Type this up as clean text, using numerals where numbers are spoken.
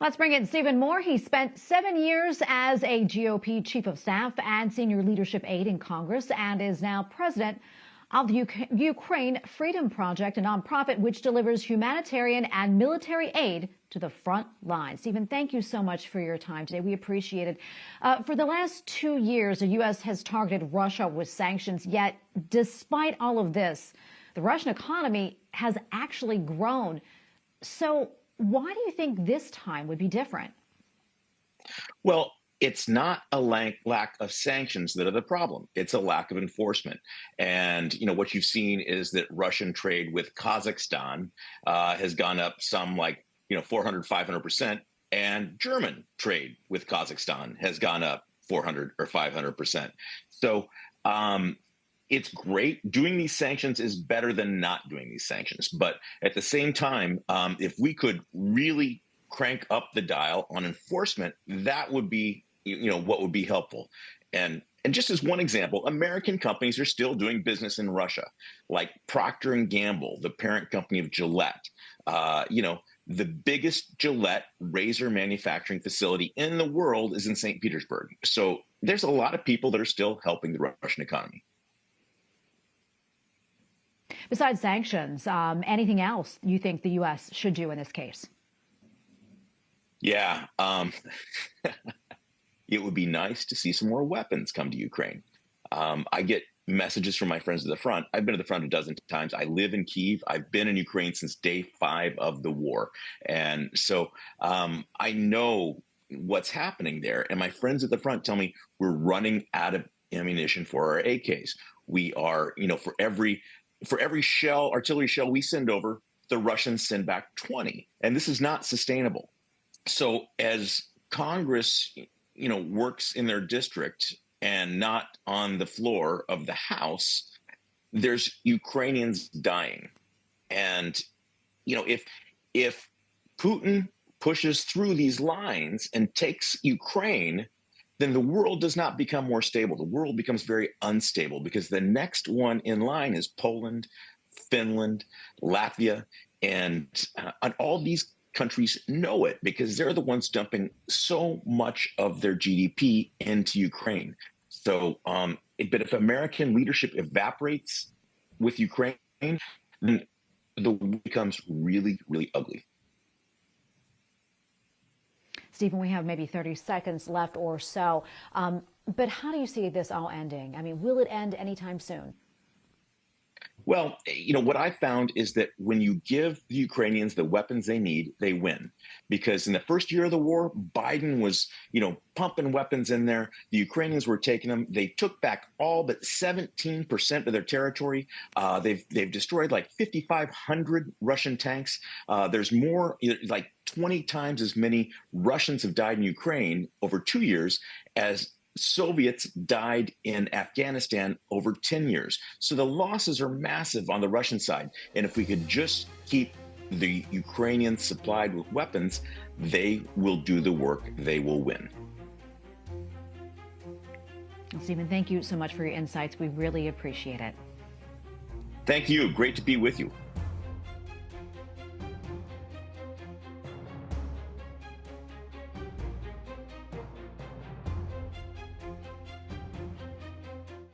Let's bring in Stephen Moore. He spent 7 years as a GOP chief of staff and senior leadership aide in Congress and is now president of the Ukraine Freedom Project, a nonprofit which delivers humanitarian and military aid to the front lines. Stephen, thank you so much for your time today. We appreciate it. For the last 2 years, the U.S. has targeted Russia with sanctions, yet despite all of this, the Russian economy has actually grown. So why do you think this time would be different? Well, it's not a lack of sanctions that are the problem. It's a lack of enforcement. And, what you've seen is that Russian trade with Kazakhstan has gone up some 400, 500%. And German trade with Kazakhstan has gone up 400 or 500%. So it's great. Doing these sanctions is better than not doing these sanctions. But at the same time, if we could really crank up the dial on enforcement, that would be, what would be helpful. And just as one example, American companies are still doing business in Russia, like Procter and Gamble, the parent company of Gillette. The biggest Gillette razor manufacturing facility in the world is in St. Petersburg. So there's a lot of people that are still helping the Russian economy. Besides sanctions, anything else you think the U.S. should do in this case? Yeah, it would be nice to see some more weapons come to Ukraine. I get messages from my friends at the front. I've been to the front a dozen times. I live in Kyiv. I've been in Ukraine since day 5 of the war. And so I know what's happening there. And my friends at the front tell me we're running out of ammunition for our AKs. We are, for every artillery shell we send over, the Russians send back 20. And this is not sustainable. So as Congress, works in their district and not on the floor of the House, there's Ukrainians dying. And, if Putin pushes through these lines and takes Ukraine, then the world does not become more stable. The world becomes very unstable because the next one in line is Poland, Finland, Latvia, and all these countries know it because they're the ones dumping so much of their GDP into Ukraine. So, but if American leadership evaporates with Ukraine, then the world becomes really, really ugly. Stephen, we have maybe 30 seconds left or so. But how do you see this all ending? I mean, will it end anytime soon? Well, what I found is that when you give the Ukrainians the weapons they need, they win. Because in the first year of the war, Biden was, pumping weapons in there. The Ukrainians were taking them. They took back all but 17% of their territory. They've destroyed like 5,500 Russian tanks. There's more, like 20 times as many Russians have died in Ukraine over 2 years as Soviets died in Afghanistan over 10 years. So the losses are massive on the Russian side. And if we could just keep the Ukrainians supplied with weapons, they will do the work. They will win. Well, Stephen, thank you so much for your insights. We really appreciate it. Thank you. Great to be with you.